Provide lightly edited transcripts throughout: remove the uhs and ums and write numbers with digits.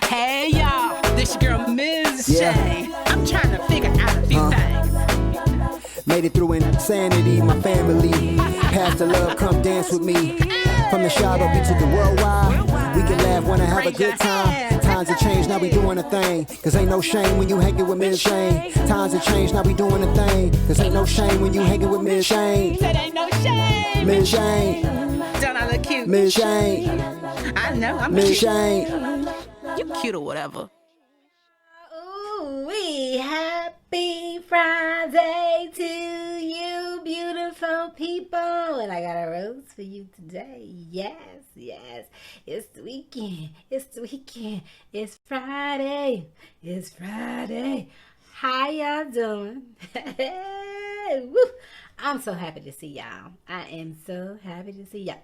Hey y'all, this your girl Ms. J. I'm trying to figure out a few things. Made it through insanity, my family. Pass the love, come dance with me. From the shadow beat to the worldwide. We can laugh, wanna have a good time. Times have changed, now we doing a thing. Cause ain't no shame when you hanging with Ms. Shane. Times have changed, now we doing a thing. Cause ain't no shame when you hanging with Ms. Shane. Said ain't no shame. Ms. Shane. Don't I look cute? Ms. Shane. I know, I'm Ms. cute. Shane. You cute or whatever. Ooh, happy Friday to you, beautiful people. And I got a rose for you today. Yes. It's the weekend. It's Friday. How y'all doing? Woo. I'm so happy to see y'all. I am so happy to see y'all.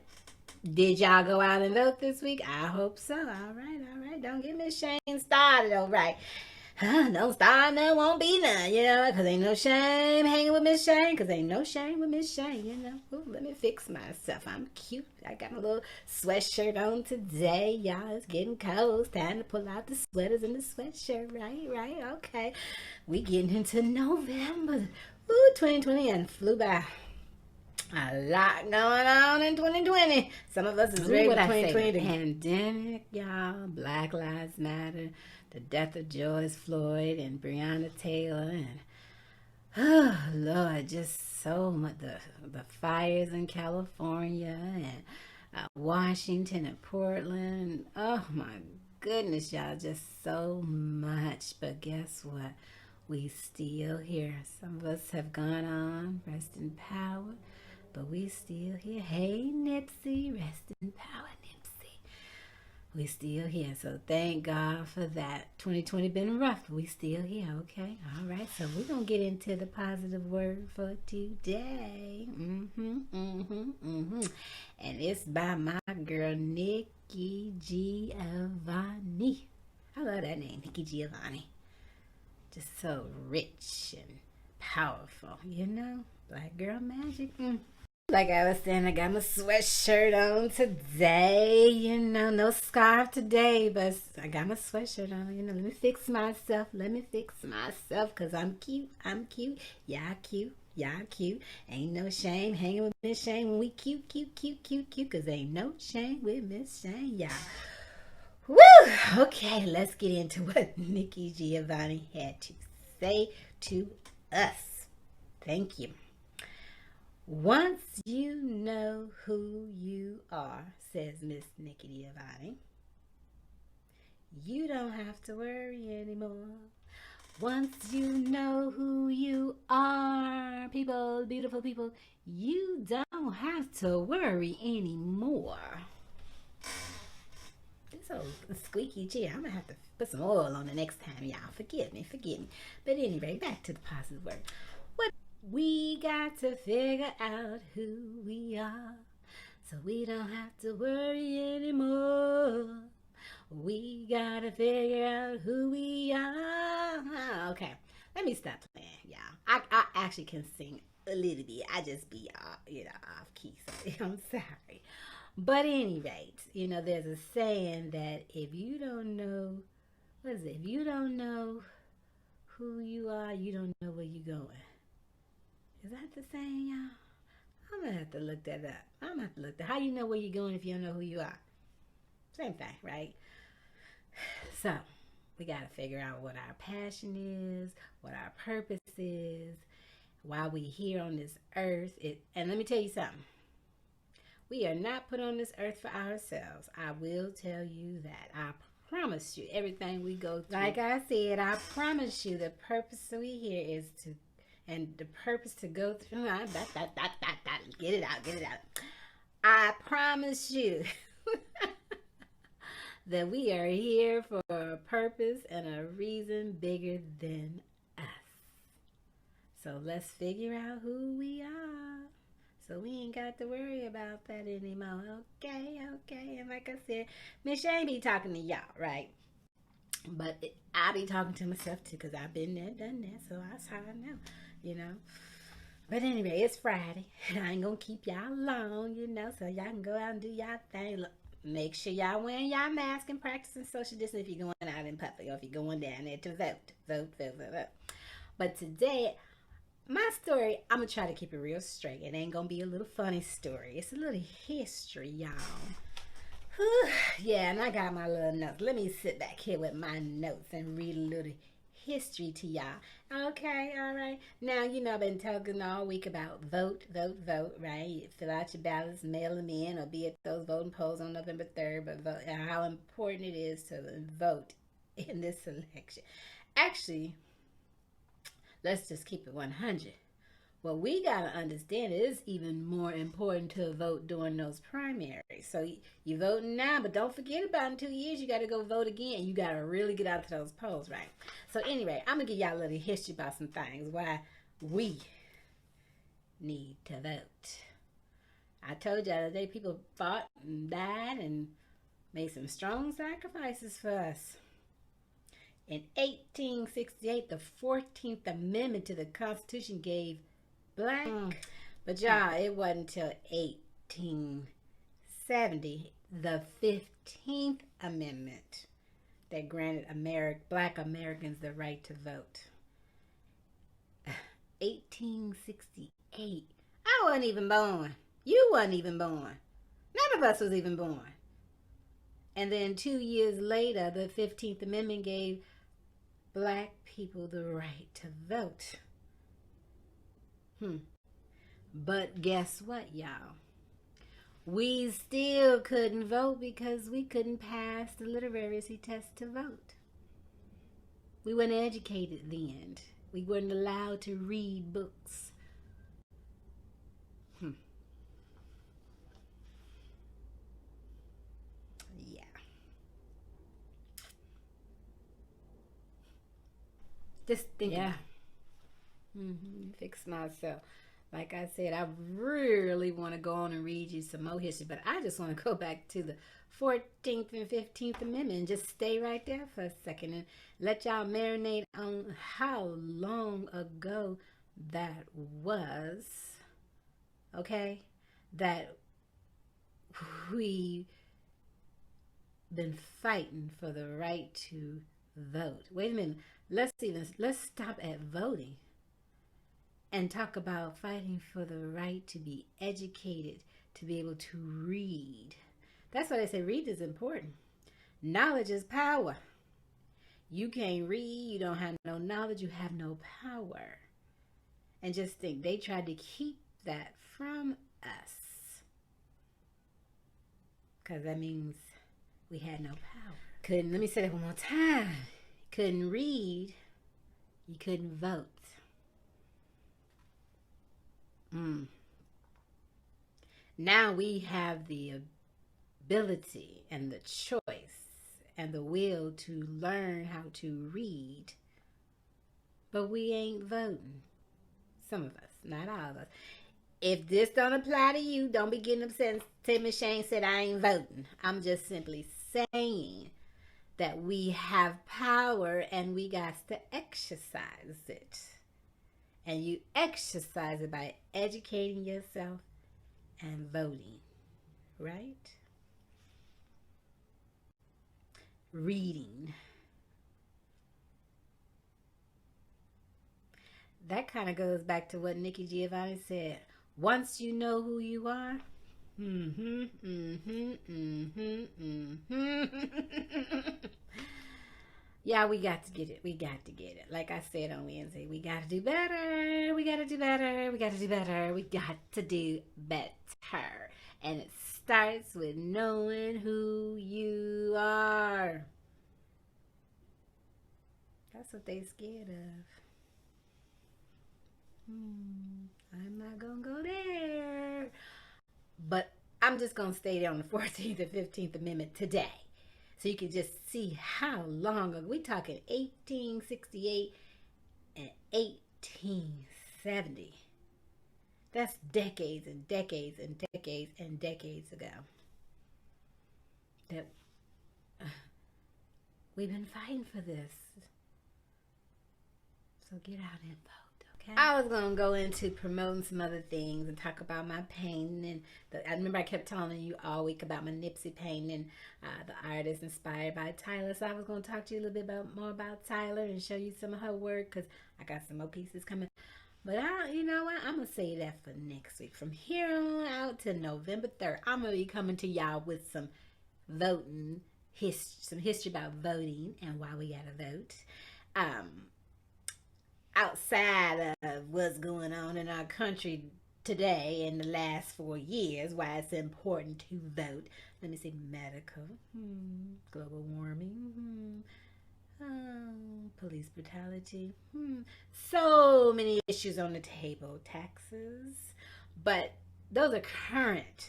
Did y'all go out and vote this week? I hope so. All right. Don't get Miss Shane started. All right. Don't start, there won't be none, because ain't no shame hanging with Miss Shane, because ain't no shame with Miss Shane, Ooh, let me fix myself. I'm cute. I got my little sweatshirt on today, y'all. It's getting cold. It's time to pull out the sweaters and the sweatshirt, right? Okay. We getting into November. Ooh, 2020 and flew by. A lot going on in 2020. Some of us is ready for 2020. The pandemic, y'all. Black Lives Matter. The death of George Floyd and Breonna Taylor. And, oh, Lord, just so much. The fires in California and Washington and Portland. Oh, my goodness, y'all. Just so much. But guess what? We still here. Some of us have gone on. Rest in power. But we still here. Hey, Nipsey, rest in power, Nipsey. We still here, so thank God for that. 2020 been rough, but we still here, okay? All right, so we're going to get into the positive word for today. And it's by my girl, Nikki Giovanni. I love that name, Nikki Giovanni. Just so rich and powerful, Black girl magic. Like I was saying, I got my sweatshirt on today, no scarf today, but I got my sweatshirt on, let me fix myself, because I'm cute, y'all cute, ain't no shame hanging with Miss Shane when we cute, because ain't no shame with Miss Shane, y'all. Woo! Okay, let's get into what Nikki Giovanni had to say to us. Thank you. Once you know who you are, says Miss Nikki Giovanni, you don't have to worry anymore. Once you know who you are, people, beautiful people, you don't have to worry anymore. This old squeaky chair, I'm going to have to put some oil on the next time, y'all. Forgive me. But anyway, back to the positive word. We got to figure out who we are, so we don't have to worry anymore. We got to figure out who we are. Okay, let me stop playing, y'all. I actually can sing a little bit. I just be, off key, so I'm sorry. But at any rate, there's a saying that if you don't know, if you don't know who you are, you don't know where you're going. Is that the saying, y'all? I'm going to have to look that up. How you know where you're going if you don't know who you are? Same thing, right? So, we got to figure out what our passion is, what our purpose is, why we here on this earth. And let me tell you something. We are not put on this earth for ourselves. I will tell you that. I promise you, everything we go through. Like I said, I promise you the purpose we here is to, and the purpose to go through, get it out. I promise you that we are here for a purpose and a reason bigger than us. So let's figure out who we are. So we ain't got to worry about that anymore. Okay. And like I said, Miss Shane be talking to y'all, right? But I be talking to myself too, because I've been there, done that. So that's how I know, But anyway, it's Friday. And I ain't going to keep y'all long, so y'all can go out and do y'all thing. Look, make sure y'all wearing y'all mask and practicing social distancing if you're going out in public or if you're going down there to vote. Vote. But today, my story, I'm going to try to keep it real straight. It ain't going to be a little funny story. It's a little history, y'all. Whew. Yeah, and I got my little notes. Let me sit back here with my notes and read a little history to y'all. Okay, all right. Now, you know, I've been talking all week about vote, right? You fill out your ballots, mail them in, or be at those voting polls on November 3rd, but vote, and how important it is to vote in this election. Actually, let's just keep it 100. What we got to understand is even more important to vote during those primaries. So you voting now, but don't forget about in 2 years, you got to go vote again. You got to really get out to those polls, right? So anyway, I'm going to give y'all a little history about some things, why we need to vote. I told y'all the other day people fought and died and made some strong sacrifices for us. In 1868, the 14th Amendment to the Constitution gave black, but y'all, it wasn't until 1870, the 15th Amendment, that granted black Americans the right to vote. 1868. I wasn't even born. You wasn't even born. None of us was even born. And then 2 years later, the 15th Amendment gave black people the right to vote. But guess what, y'all? We still couldn't vote because we couldn't pass the literacy test to vote. We weren't educated then. We weren't allowed to read books. Yeah. Just think. Yeah. Fix myself. Like I said, I really want to go on and read you some more history, but I just want to go back to the 14th and 15th Amendment and just stay right there for a second and let y'all marinate on how long ago that was, okay? That we been fighting for the right to vote. Wait a minute. Let's stop at voting and talk about fighting for the right to be educated, to be able to read. That's why they say read is important. Knowledge is power. You can't read, you don't have no knowledge, you have no power. And just think, they tried to keep that from us, because that means we had no power. Let me say that one more time. Couldn't read, you couldn't vote. Now we have the ability and the choice and the will to learn how to read, but we ain't voting. Some of us, not all of us. If this don't apply to you, don't be getting upset and say Miss Shane said I ain't voting. I'm just simply saying that we have power and we got to exercise it. And you exercise it by educating yourself and voting, right? Reading. That kind of goes back to what Nikki Giovanni said. Once you know who you are, yeah, we got to get it. We got to get it. Like I said on Wednesday, we got to do better. We got to do better. We got to do better. We got to do better. And it starts with knowing who you are. That's what they scared of. I'm not going to go there. But I'm just going to stay there on the 14th and 15th Amendment today. So you can just see how long ago. We talking 1868 and 1870. That's decades and decades and decades and decades ago. That we've been fighting for this. So get out and vote, I was gonna go into promoting some other things and talk about my painting. And I remember I kept telling you all week about my Nipsey painting, the artist inspired by Tyler. So I was gonna talk to you a little bit more about Tyler and show you some of her work because I got some more pieces coming. But you know what? I'm gonna say that for next week. From here on out to November 3rd, I'm gonna be coming to y'all with some voting some history about voting and why we gotta vote. Outside of what's going on in our country today in the last 4 years, why it's important to vote. Let me see, medical, global warming, police brutality, so many issues on the table, taxes, but those are current.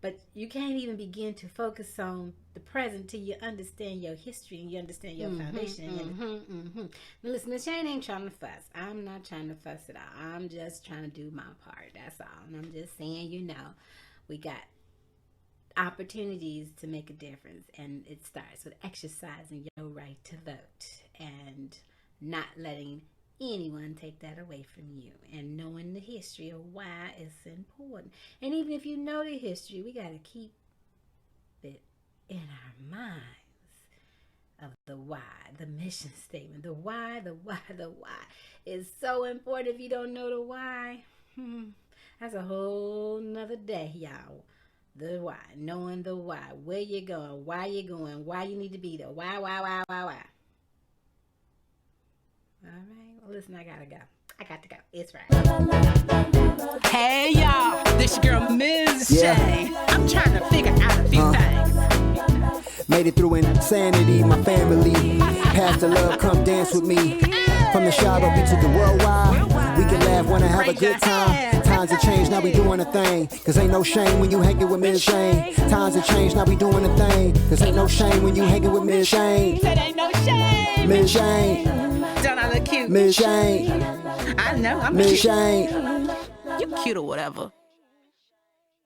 But you can't even begin to focus on the present till you understand your history and you understand your foundation. Now listen, Miss Shane ain't trying to fuss. I'm not trying to fuss at all. I'm just trying to do my part. That's all. And I'm just saying, we got opportunities to make a difference. And it starts with exercising your right to vote and not letting anyone take that away from you, and knowing the history of why it's important. And even if you know the history, we got to keep it in our minds of the why, the mission statement, the why is so important. If you don't know the why, that's a whole nother day, y'all. The why, knowing the why, where you're going, why you're going, why you need to be there, why. All right, well, listen, I gotta go. I got to go. It's right. Hey, y'all. This your girl, Ms. J. I'm trying to figure out a few things. Made it through insanity, my family. Pass the love, come dance with me. From the shadow beat to the worldwide. We can laugh, wanna have a good time. Times have changed, now we doing a thing. Cause ain't no shame when you hanging with Ms. Shane. Times have changed, now we doing a thing. Cause ain't no shame when you hanging with Ms. Shane. Said ain't no shame. Ms. Shane. Don't I look cute? Ms. Shane. I know, I'm Ms. cute. Shane. You cute or whatever.